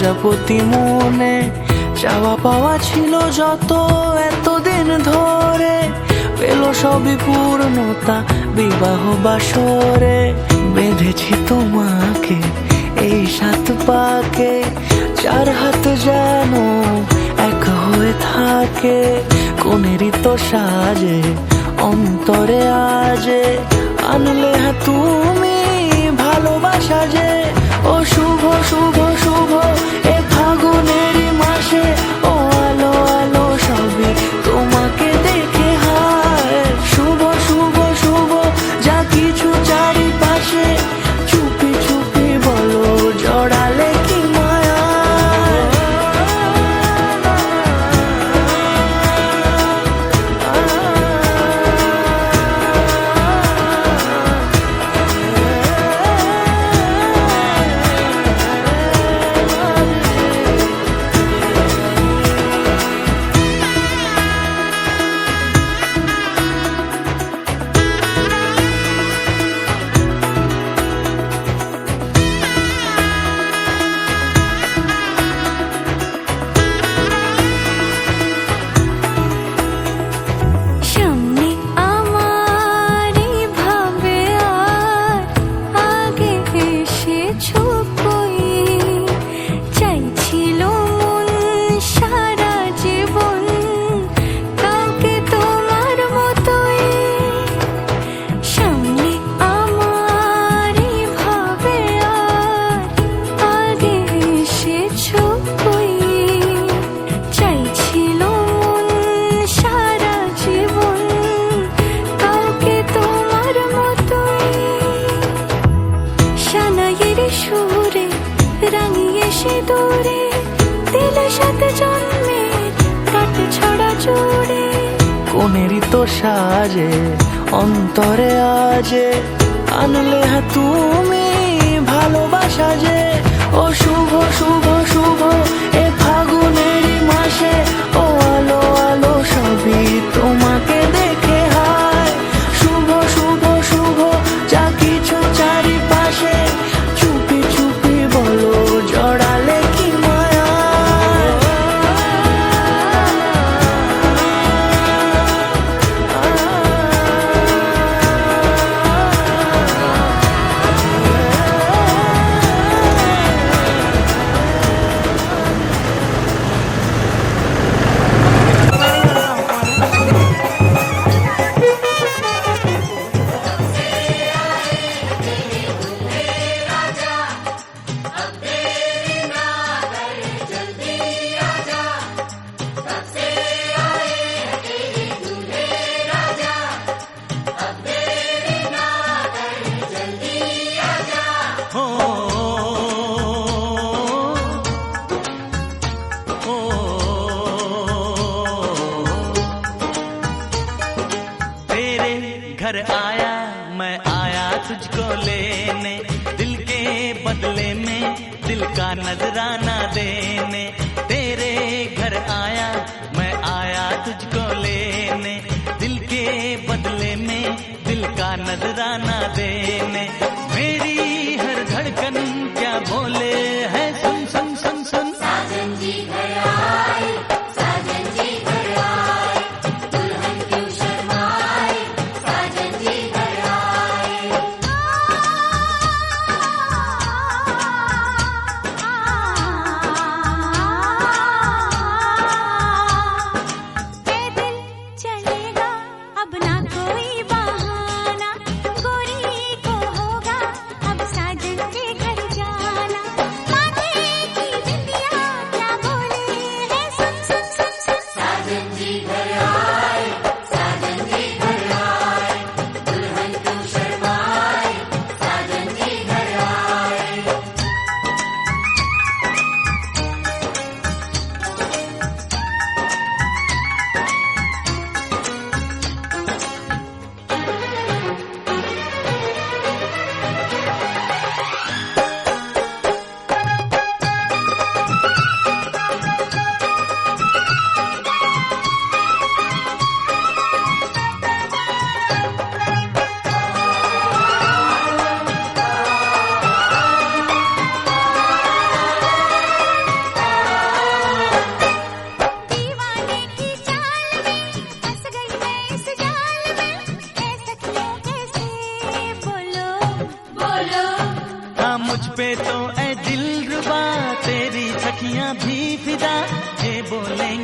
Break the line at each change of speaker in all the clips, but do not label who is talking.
প্রজাপতি মনে চাওয়া পাওয়া ছিল যত এতদিন ধরে, পেল সবই পূর্ণতা বিবাহ বাসরে। বেঁধেছি তোমাকে এই সাত পাকে, চার হাত যেন এক হয়ে থাকে। কোনেরই তো সাজে অন্তরে আজে, আনলে হ্যাঁ তুমি ভালোবাসা যে। ও শুভ শুভ শুভ এ ফাগুনেরই মাসে, ও আলো আলো সবই তোমাকে দেখে হায়। শুভ শুভ শুভ যা কিছু চারিপাশে, চুপি চুপি বলো জড়ালে কি মায়া। কোনেরই তো সাজে অন্তরে আজে, আনলে হ্যাঁ তুমি ভালোবাসা যে। ও শুভ শুভ শুভ এ ফাগুনেরই মাসে, ও আলো আলো সবই তোমাকে দেখে হায়। শুভ শুভ শুভ যা কিছু চারিপাশে, চুপি চুপি বলো জড়ালে কি মায়া।
घर आया मैं आया तुझको लेने, दिल के बदले में दिल का नजराना देने। तेरे घर आया मैं आया तुझको लेने, दिल के बदले में दिल का नजराना देने। मेरी हर धड़कन क्या बोले है सुन सुन सुन सुन।
साजन जी घर आए, साजन जी घर आए, दुल्हन क्यों शर्माए, साजन जी घर आए।
पैदल चलेगा अब ना कोई बहाना, गोरी को होगा अब साजन के घर जाना। माथे की बिंदिया क्या बोले है सुन सुन सुन सुन।
साजन जी घर आए, साजन जी घर आए, दुल्हन क्यों शर्माए, साजन जी घर आए।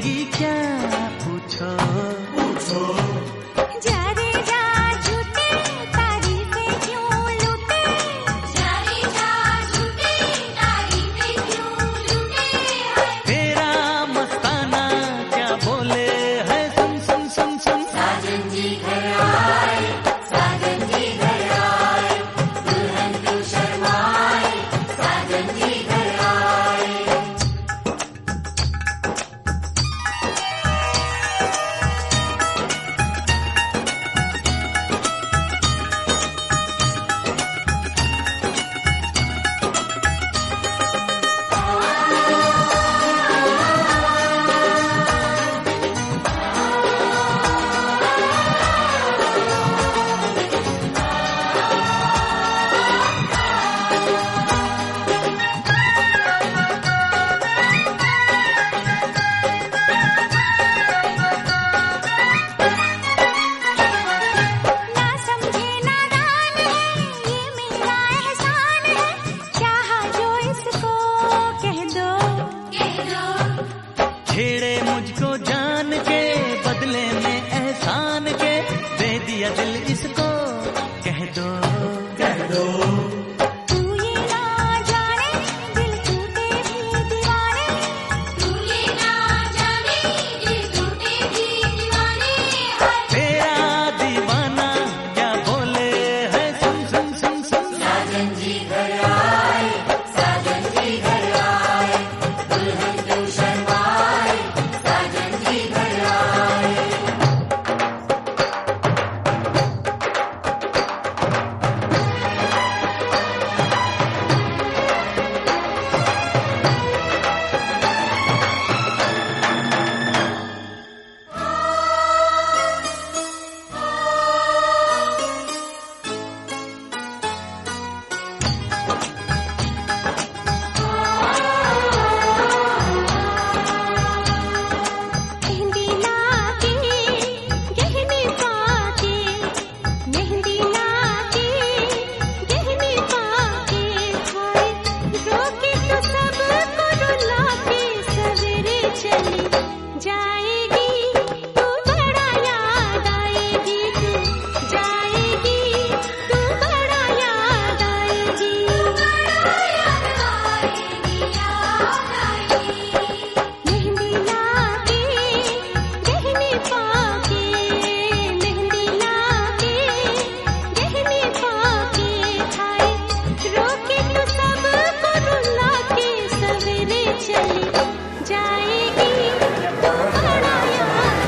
करेंगी क्या पूछो पूछो।
जा रे जा झूठे तारीफें क्यों लूटे, जा रे जा झूठे तारीफें क्यों लूटे है।
तेरा मस्ताना क्या बोले है, सुन सुन सुन सुन।
साजन जी घर आए, साजन जी घर आए, दुल्हन क्यों शर्माए, साजन जी घर आए।
ना समझे नादान है, ये मेरा एहसान है, चाहा जो इसको कह दो, कह दो।
छेड़े मुझको जान के बदले में एहसान के, दे दिया दिल इसको कह दो कह दो।
तू ये ना जाने दिल टूटे भी दीवाने, तू ये ना जाने दिल टूटे भी दीवाने है।
तेरा दीवाना क्या बोले है, सुन सुन सुन सुन।
साजन जी घर आए, साजन जी घर आए, दुल्हन क्यों शर्माए, साजन जी घर आए।
मेहंदी लाके गहने पाके, मेहंदी लाके गहने पाके, हाय रोके तो सबको रुला के सवेरे चली जाएगी, तू बड़ा याद आएगी, तू जाएगी, तू बड़ा याद आएगी, बड़ा याद आएगी, याद आएगी। मेहंदी लाके गहने पाके, मेहंदी लाके गहने पाके, हाय रोके तो सबको रुला के सवेरे चली जाएगी, तू बड़ा याद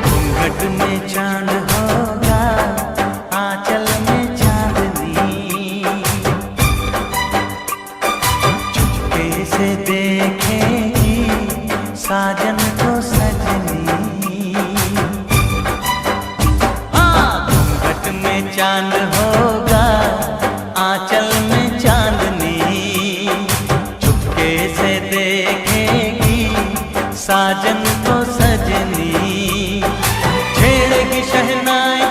घूंघट में चांद होगा, आंचल में चांदनी, चुपके से देखेगी साजन को सजनी। घूंघट में चांद होगा, आंचल में चांदनी, चुपके से देखेगी साजन को सजनी। छेड़ेगी शहनाई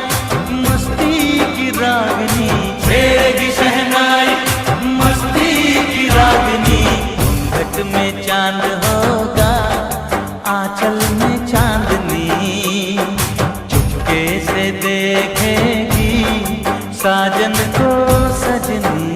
मस्ती की रागनी, छेड़ेगी शहनाई मस्ती की रागनी। घूंघट में चांद होगा, आंचल में चांदनी, चुपके से देखेगी साजन को सजनी।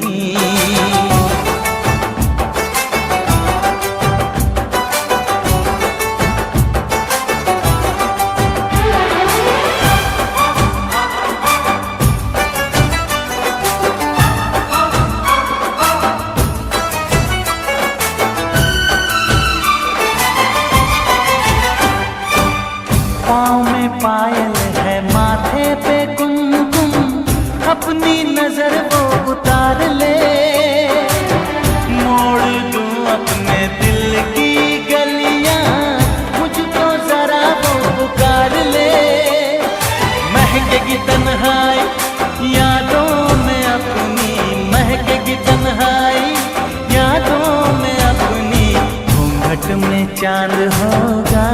चांद होगा,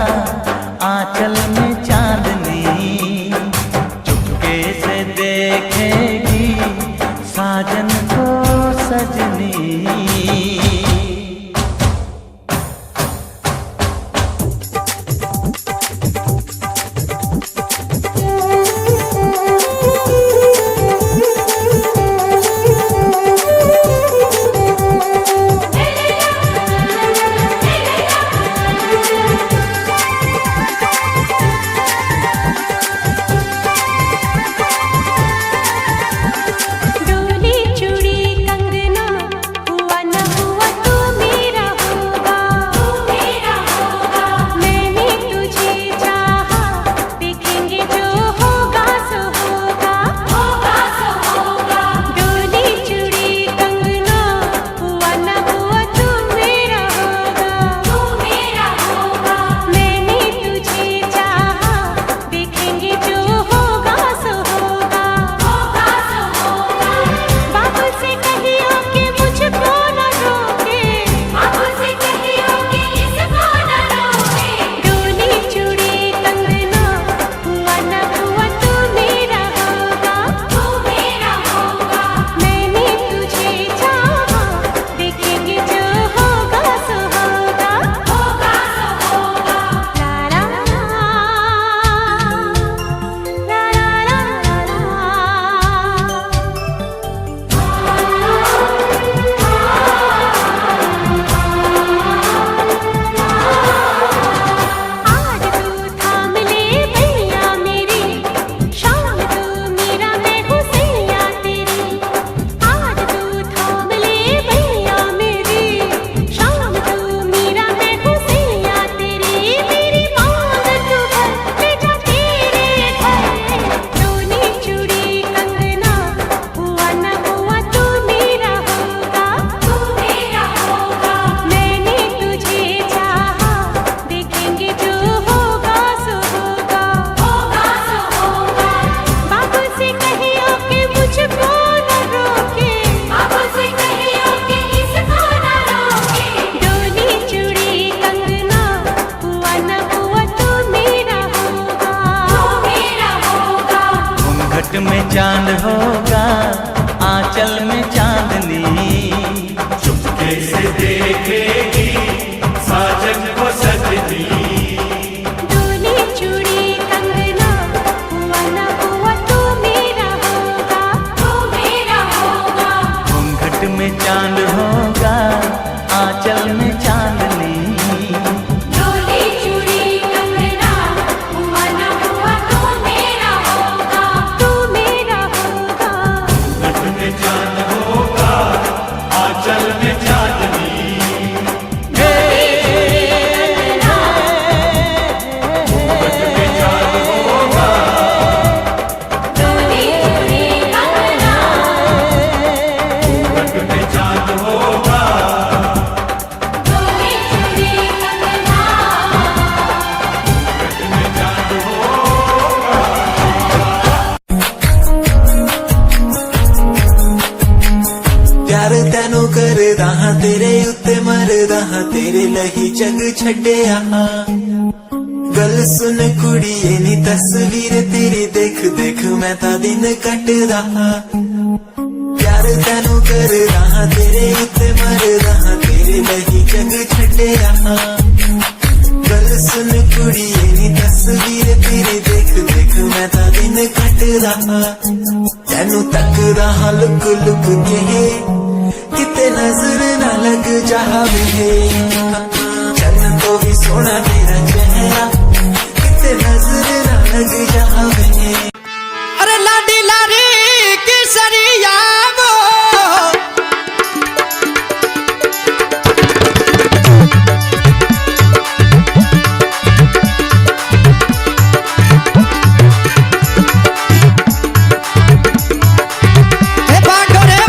आंचल में चांदनी, चुपके से देखेगी साजन को सजनी। में चांद होगा, आंचल में चांदनी,
चुपके से देखेगी साजन को सजनी।
डोली चूड़ी कंगना हुआ न हुआ तू मेरा होगा, तू मेरा होगा।
घूंघट में चांद होगा, आंचल में चांदनी,
डोली चूड़ी कंगना हुआ न हुआ तू मेरा होगा, तू मेरा होगा।
घूंघट में चांद होगा, आंचल में चांदनी।
प्यार तैनू करदा हां, तेरे उत्ते मरदा हां, तेरे लही जग छड्डिया। गल सुन कुड़िए नी तस्वीर तेरी देख देख मैं ता दिन कटदा हां। प्यार तैनू करदा हां, तेरे उत्ते मरदा हां, तेरे लही जग छड्डिया। गल सुन कुड़िए नी तस्वीर तेरी देख देख मैं ता दिन कटदा हां। तैनू तकदा हां लुक लुक के, किते नजर न लग जावे। चन्न तो भी सोना तेरा चेहरा, किते नजर न लग जावे।
अरे लाडी लारी किसरिया वो
रे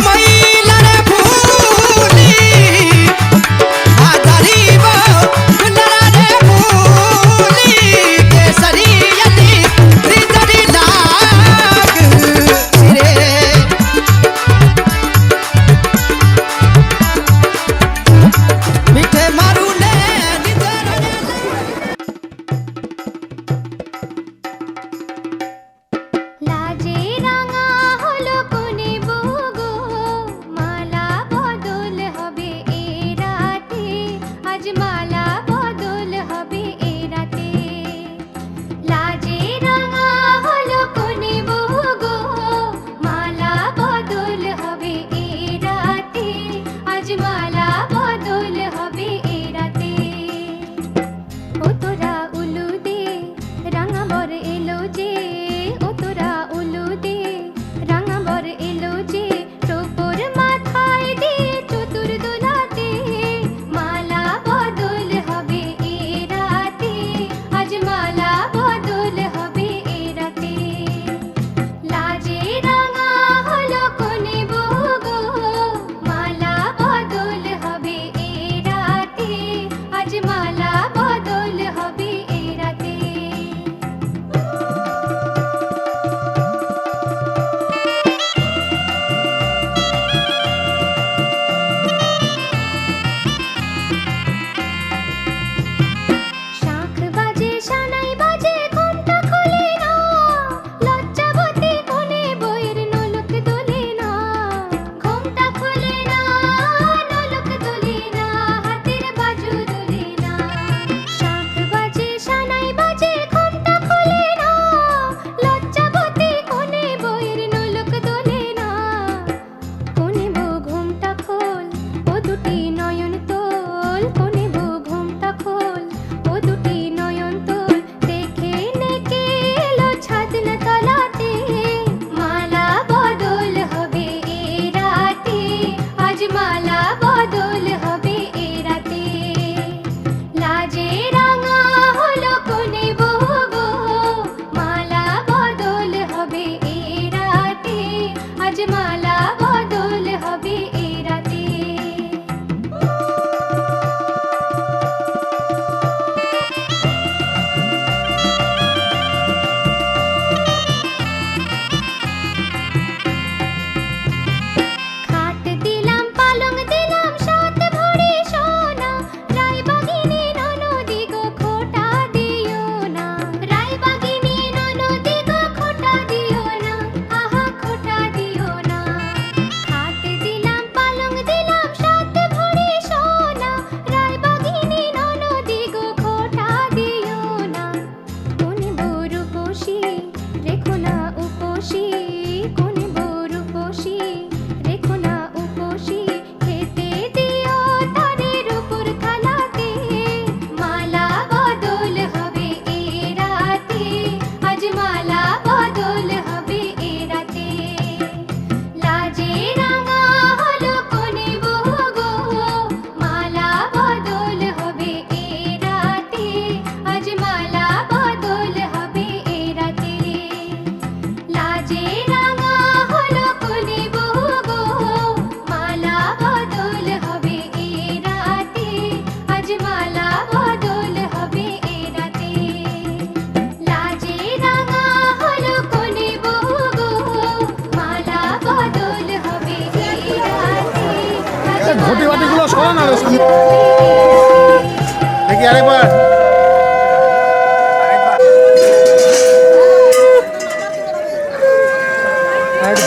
দেখি আরেকবার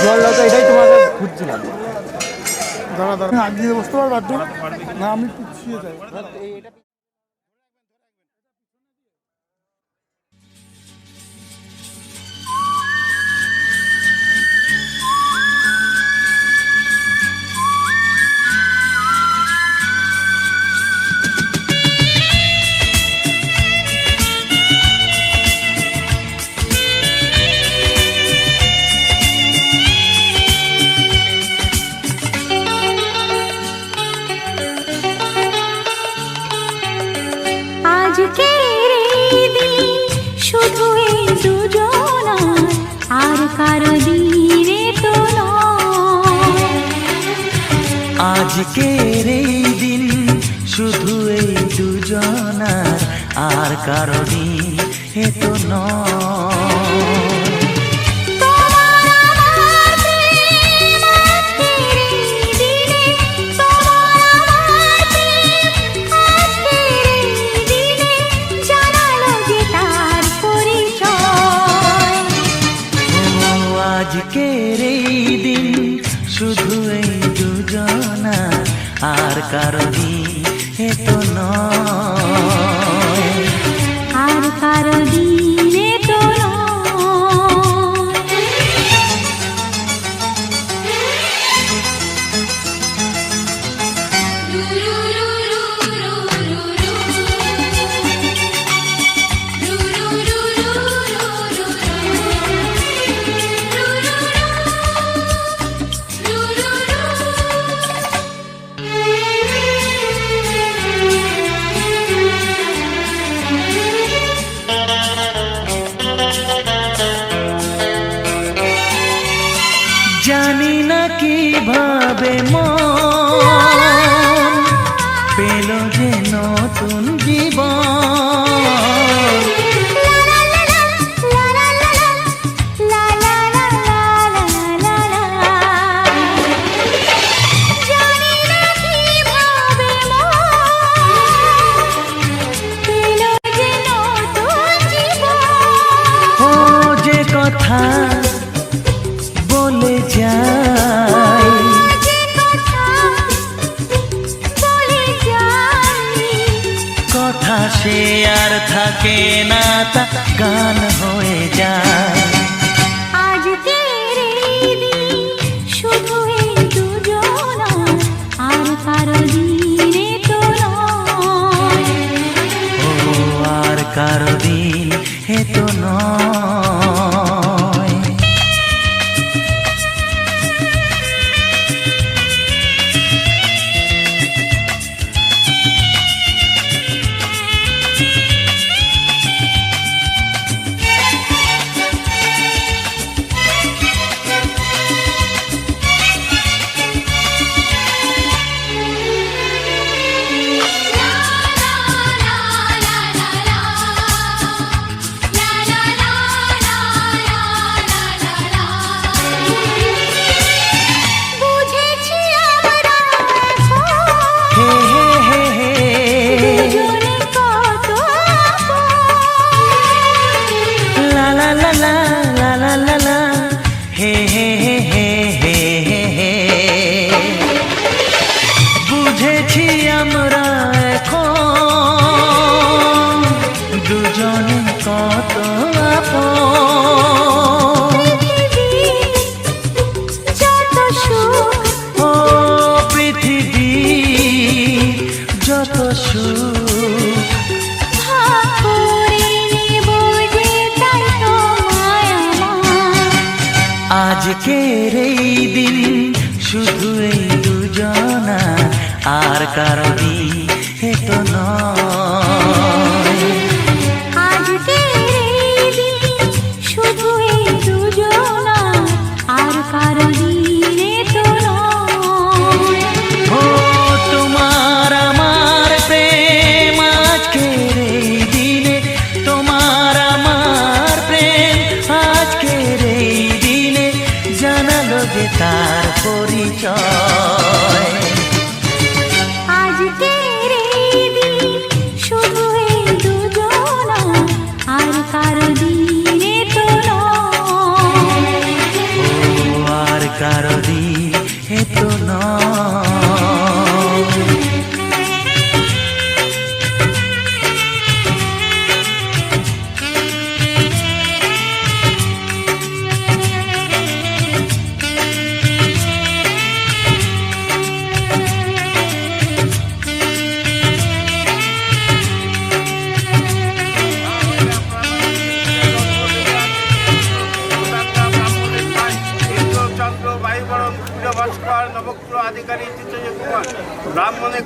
জল দাও তো, এটাই তোমাকে খুঁজছিলাম। দাঁড়া দাঁড়া আগে বসতে পারবো একটু? না আমি পিছিয়ে যাই।
আজকের এই দিন শুধু এই দুজনার, আর কারো দিনে তো নয়।
আজকের এই দিন শুধু এই দুজনার, আর কারো দিন এ তো নয়। আজকের এই দিন শুধু এই দুজনা, আর কারো দিন এ তো নয়।
আর কারো দিনে তো
জানি না কিভাবে মন পেল যে নতুন জীবন। ও যে কথা বলে যাই, কথা সে আর থাকে না, তা গান হয়ে যায়।
আজকের এই দিন শুধু এই দুজনার, আর কারো দিনে তো নয়।
ও আর কারো দিন এ তো নয়।
বুঝেছি আমরা এখন
হে হে হে হে,
দুজনে কত আপন।
লা লা লা লা লা লা লা লা, হে হে হে হে হে হে হে। বুঝেছি আমরা এখন দুজনে কত আপন।
যত সুখ
ও পৃথিবী যত সুখ,
ভাগ করে নেব যে তাই তো মায়া আমার।
আজকের এই দিন শুধু এই দুজনা, আর কারো দিন এ তো নয়।
আজকের এই দিন শুধু এই দুজনার, আর কারো দিনে তো নয়।
ও তোমার আমার প্রেম আজকের এই দিনে, তোমার আমার প্রেম আজকের এই দিনে জানালো যে তার পরিচয়।
আজ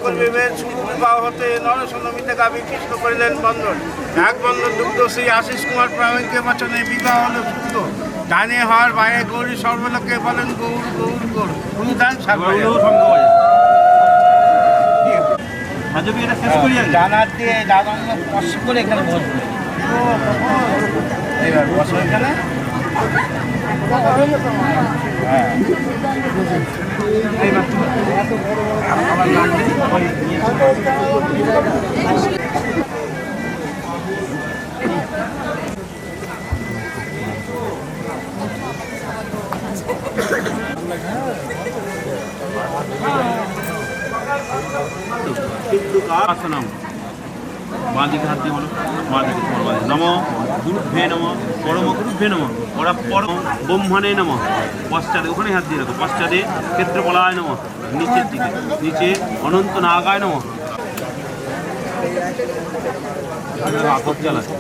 করবে বিবাহ হতে নরসনমিতে গাভী কৃষ্ণ করিলেন বন্ধন। এক বন্ধন দুগ্ধ শ্রী আশিস কুমার প্রামাণিক বচনে বিবাহ হল শুদ্ধ। ডানে হওয়ার বাইরে গৌরী সর্বলোকে বলেন গৌর গৌর গৌর অনুদান জানার দিয়ে দাদা স্পর্শ করে এখানে বসবে। এবার বসো এখানে।
আসনাম বাঁ দিকে হাত দিয়ে বলো, মা দিকে তোমার বাঁ দিকে। নম গুরুভ্যে নম পরম গুরুভ্যে নম পরম ব্রহ্মণে নম। পশ্চাদে ওখানে হাত দিয়ে রাখো। পশ্চাদে ক্ষেত্রপলায় নম। নিচের দিকে নিচে অনন্ত নাগায় নম। চালাচ্ছে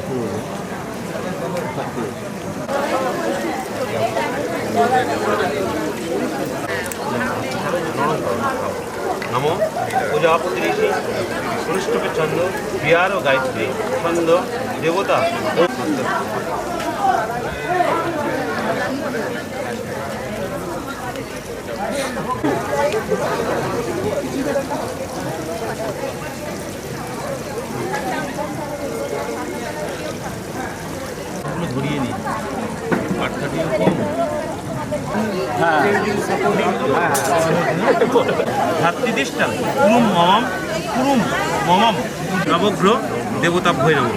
নম প্রজাপতি ঋষি অনুষ্ঠবে ছন্দ বিহার ও গায়ত্রী ছন্দ দেবতা ধরিয়ে নিই। কাঠকাঠিও কম। ভাতৃদিষ্ঠা কুরুম মমম নবগ্রহ দেবতাভ্যয় নমঃ।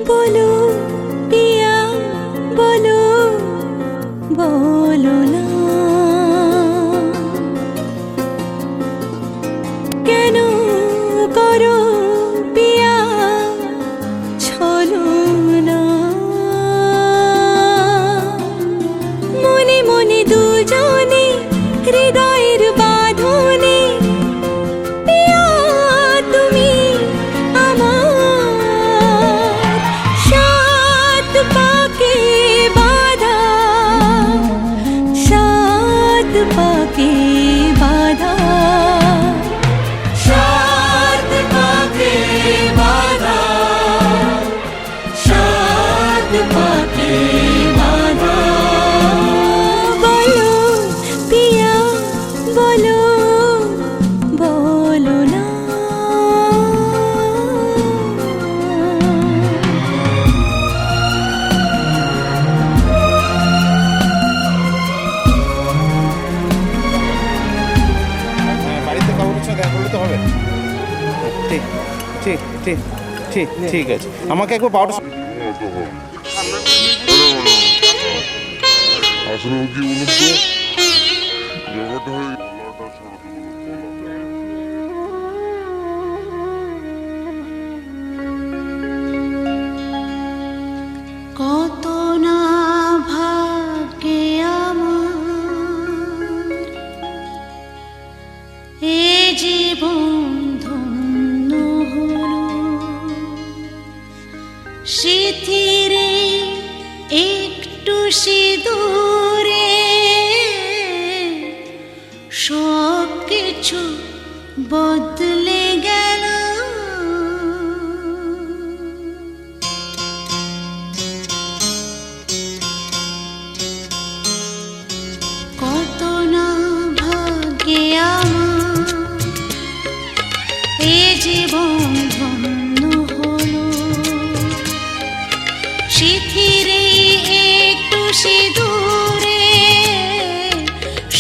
बोलो पिया बोलो बोलो ना केनो करो पिया छलो ना मने मने दुजने हृदयेर बाँधने पिया तुमी पाके बाधा शाद पाके बाधा शाद पाके बाधा बोलो पिया बोलो बोलो ना
ঠিক ঠিক ঠিক ঠিক আছে আমাকে একবার পাউডার
আসলে কি বলুন তো ব্যাপারটা হয়ে
কত না ভাগ্যে আমার এ জীবন ধন্য হলো সিথিরে একটু সিঁদুরে সব কিছু বদলে গেল কত না ভাগ্যে আমার এ জীবন ধন্য হলো সিথিরে একটু সিঁদুরে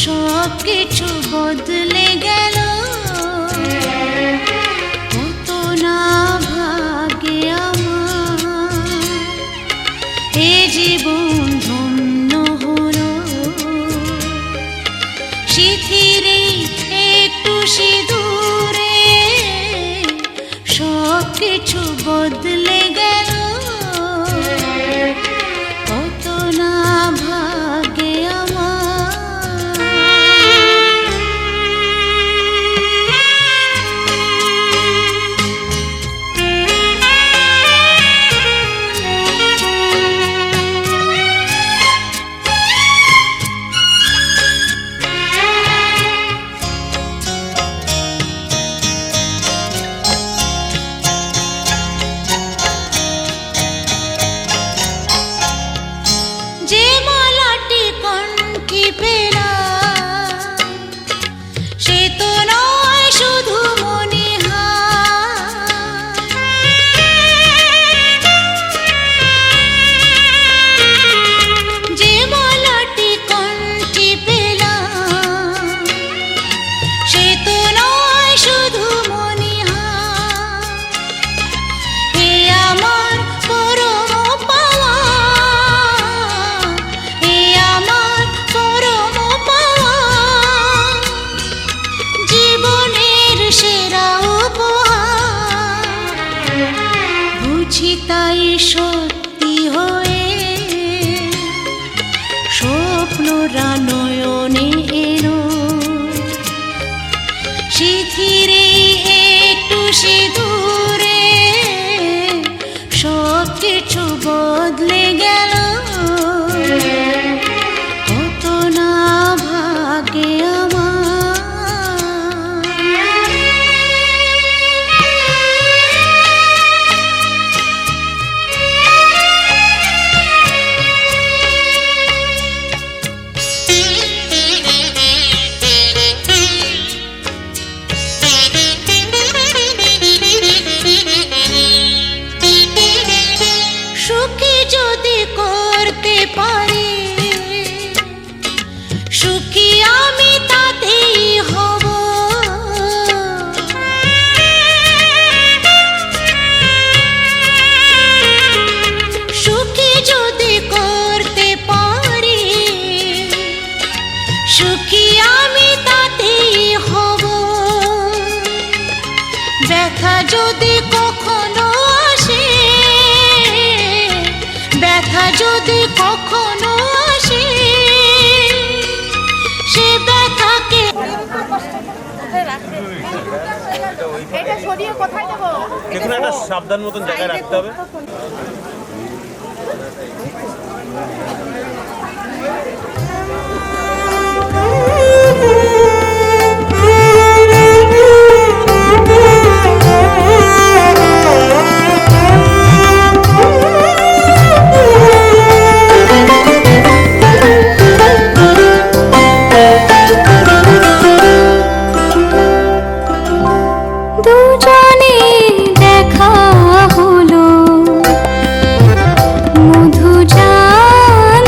সব কিছু বদলে গেল কত না ভাগ্যে আমার কিছু বদলে গেল, কত না ভাগে আমার। যে মালাটি কণ্ঠে পেলাম, সে তো নয় শুধু মনিহার। যে মালাটি কণ্ঠে পেলাম, সে তো নয় শুধু মনিহার। হে আমার পরম পাওয়া, হে আমার পরম পাওয়া, জীবনের সেরা উপহার। বুঝি তাই সত্যি হয়ে স্বপ্নরা নয়নে এলো, শিথিরে একটু সিঁদুরে সব কিছু বদলে গেল, কত না ভাগে আমার। সুখী যদি করতে পারি, সুখী আমি তাতেই হব। সুখী যদি করতে পারি, সুখী আমি তাতেই হব। ব্যথা যদি কখনো আসে, ব্যথা যদি কখনো আসে, সে ব্যথাকে
দেখুন একটা সাবধান মতন জায়গায় রাখতে হবে।
দুজনে দেখা হলো, মধুজাল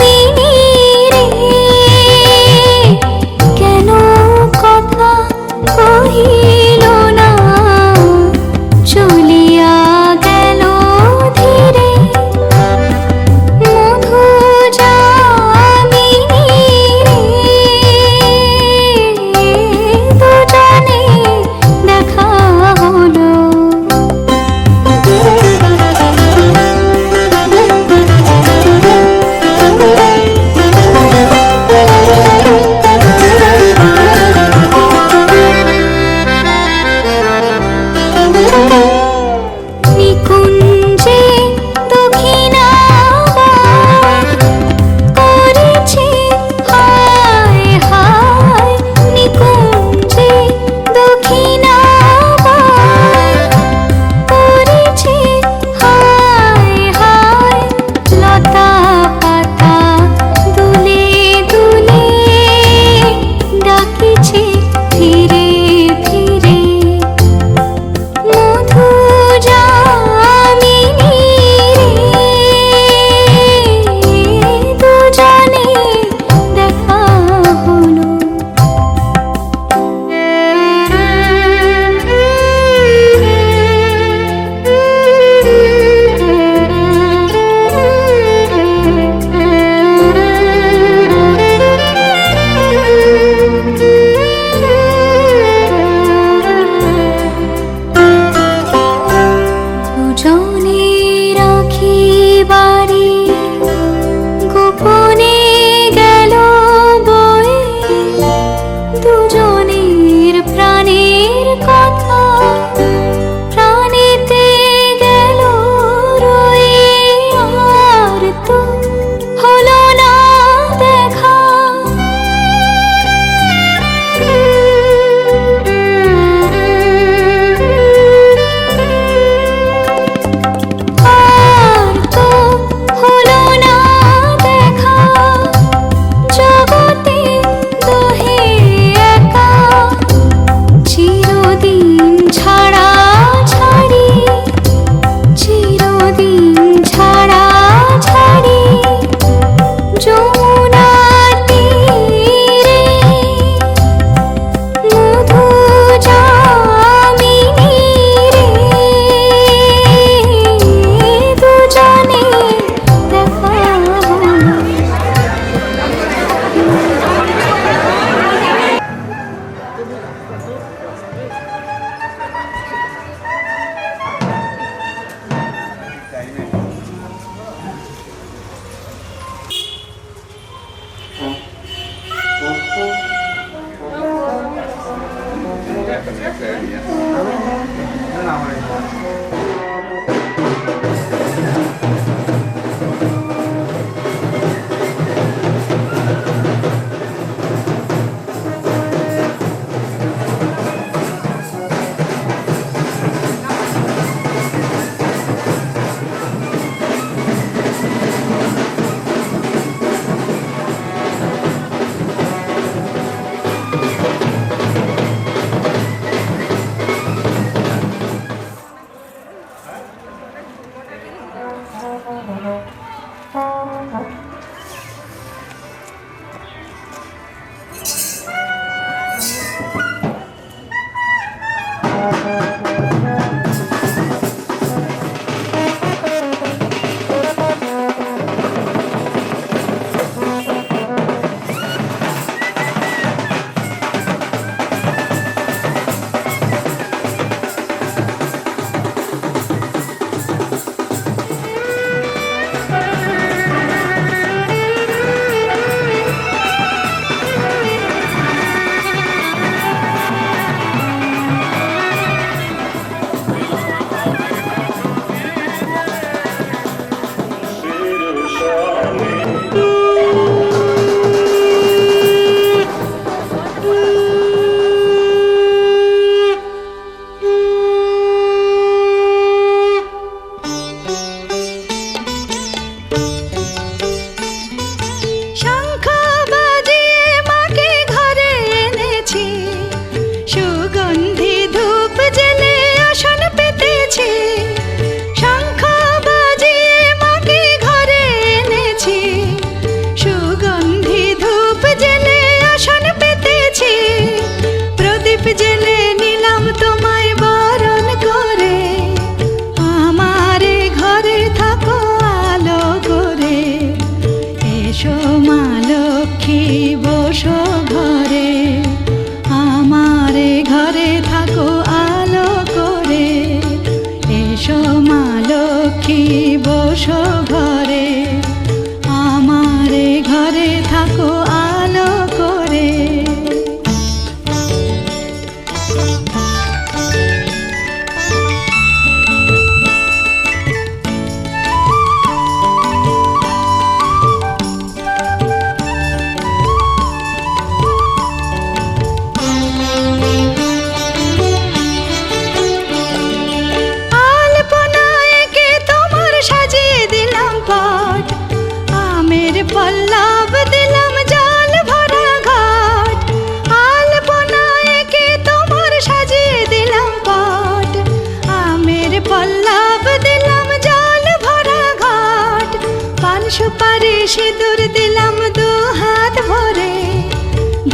সিঁদুর দিলাম দু হাত ভরে,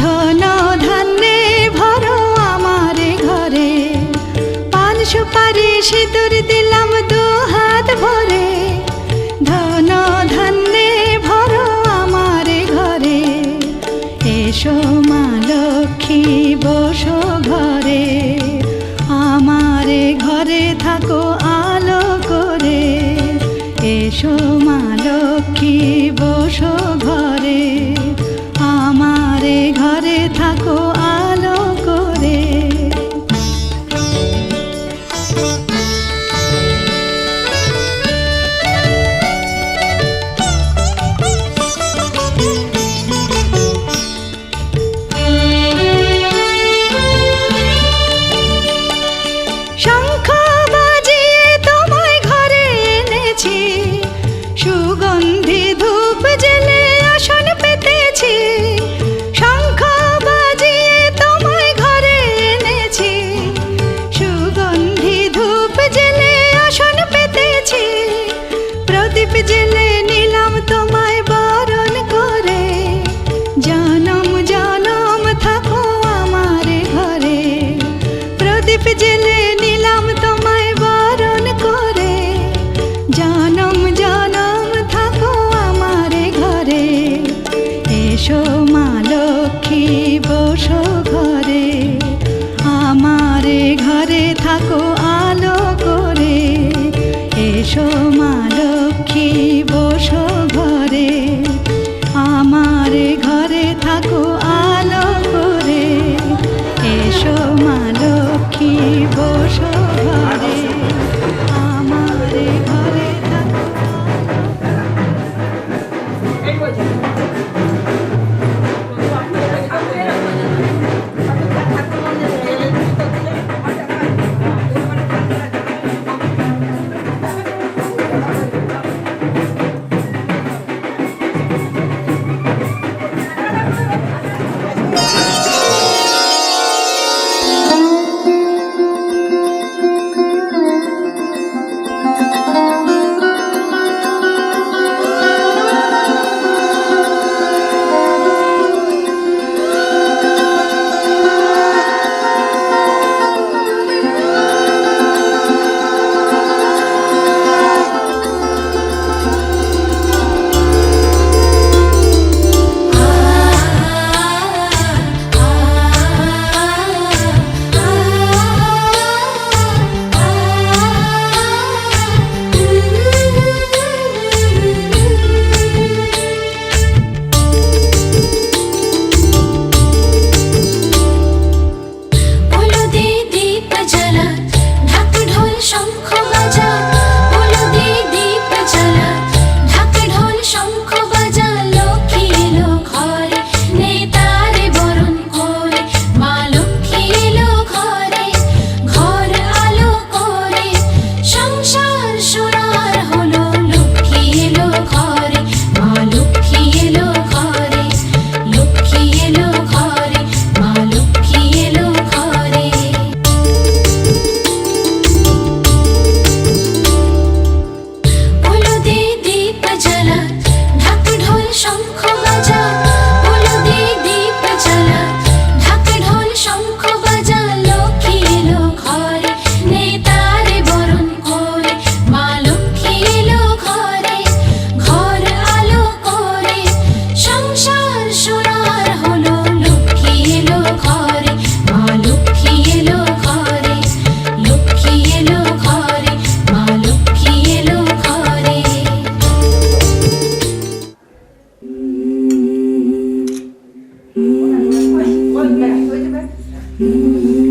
ধন ধান্যে ভরো আমার ঘরে। পান সুপারি সিঁদুর দিলাম দু হাত ভরে, ধন ধান্যে ভরো আমার ঘরে। এসো মা লক্ষ্মী বসো ঘরে, আমার ঘরে থাকো আলো করে। এসো মা লক্ষ্মী বসো ঘরে, আমার ঘরে থাকো আলো করে। শঙ্খ বাজিয়ে তোমায় ঘরে এনেছি, সুগন্ধি ধূপ জেলে আসন পেতেছি। শঙ্খ বাজিয়ে তোমায় ঘরে এনেছি, সুগন্ধি ধূপ জেলে আসন পেতেছি। প্রদীপ জেলে নিলাম তোমায় বরণ করে, জনম জনম থাকো আমার ঘরে। প্রদীপ জেলে নিলাম তোমায় বরণ করে, জনম জনম থাকো আমার ঘরে। এসো মা লক্ষ্মী বসো ঘরে, আমার ঘরে থাকো আলো করে। এসো মা লক্ষ্মী বসো ঘরে, আমার ঘরে থাকো আলো করে। এসো মা লক্ষ্মী
হয়ে যাবে